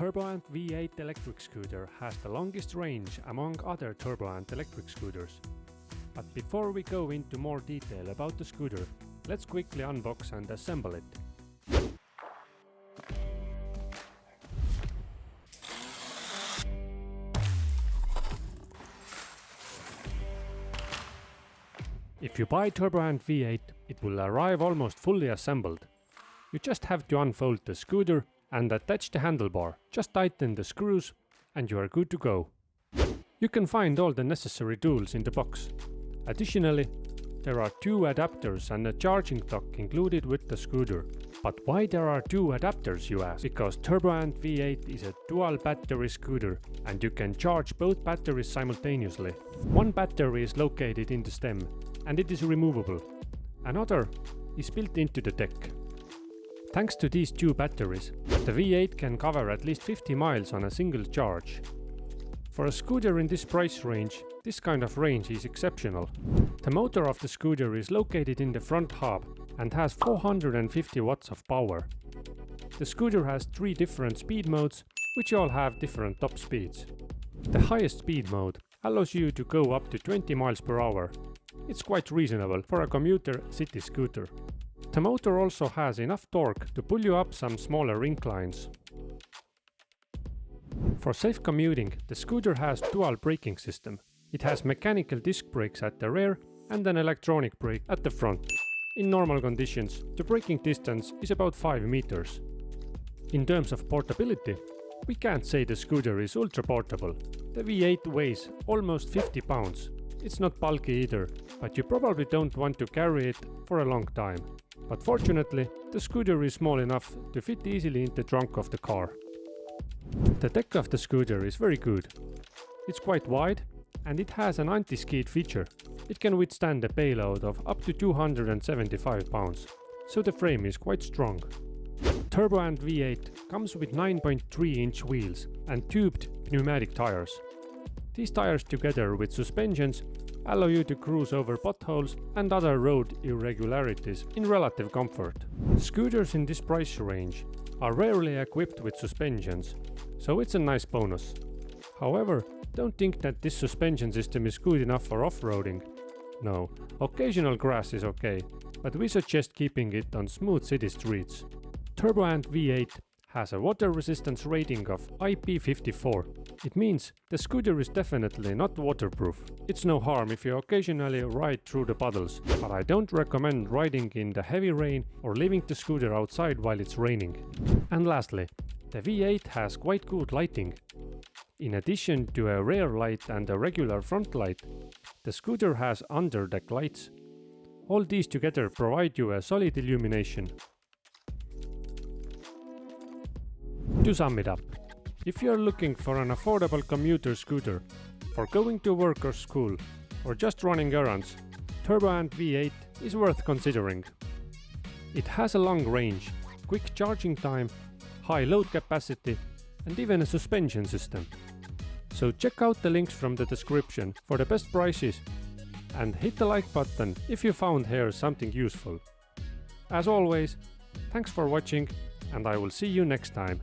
Turboant V8 electric scooter has the longest range among other Turboant electric scooters. But before we go into more detail about the scooter, let's quickly unbox and assemble it. If you buy Turboant V8, it will arrive almost fully assembled. You just have to unfold the scooter and attach the handlebar, just tighten the screws and you are good to go. You can find all the necessary tools in the box. Additionally, there are two adapters and a charging dock included with the scooter. But why there are two adapters, you ask? Because Turboant V8 is a dual battery scooter and you can charge both batteries simultaneously. One battery is located in the stem and it is removable. Another is built into the deck. Thanks to these two batteries, the V8 can cover at least 50 miles on a single charge. For a scooter in this price range, this kind of range is exceptional. The motor of the scooter is located in the front hub and has 450 watts of power. The scooter has 3 different speed modes, which all have different top speeds. The highest speed mode allows you to go up to 20 miles per hour. It's quite reasonable for a commuter city scooter. The motor also has enough torque to pull you up some smaller inclines. For safe commuting, the scooter has dual braking system. It has mechanical disc brakes at the rear and an electronic brake at the front. In normal conditions, the braking distance is about 5 meters. In terms of portability, we can't say the scooter is ultra portable. The V8 weighs almost 50 pounds. It's not bulky either, but you probably don't want to carry it for a long time. But fortunately, the scooter is small enough to fit easily in the trunk of the car. The deck of the scooter is very good. It's quite wide and it has an anti-skid feature. It can withstand a payload of up to 275 pounds, so the frame is quite strong. Turboant V8 comes with 9.3-inch wheels and tubed pneumatic tires. These tires together with suspensions allow you to cruise over potholes and other road irregularities in relative comfort. Scooters in this price range are rarely equipped with suspensions, so it's a nice bonus. However, don't think that this suspension system is good enough for off-roading. No, occasional grass is okay, but we suggest keeping it on smooth city streets. Turboant V8 has a water resistance rating of IP54. It means the scooter is definitely not waterproof. It's no harm if you occasionally ride through the puddles, but I don't recommend riding in the heavy rain or leaving the scooter outside while it's raining. And lastly, the V8 has quite good lighting. In addition to a rear light and a regular front light, the scooter has underdeck lights. All these together provide you a solid illumination. To sum it up, if you are looking for an affordable commuter scooter for going to work or school or just running errands, Turboant V8 is worth considering. It has a long range, quick charging time, high load capacity and even a suspension system. So check out the links from the description for the best prices and hit the like button if you found here something useful. As always, thanks for watching and I will see you next time.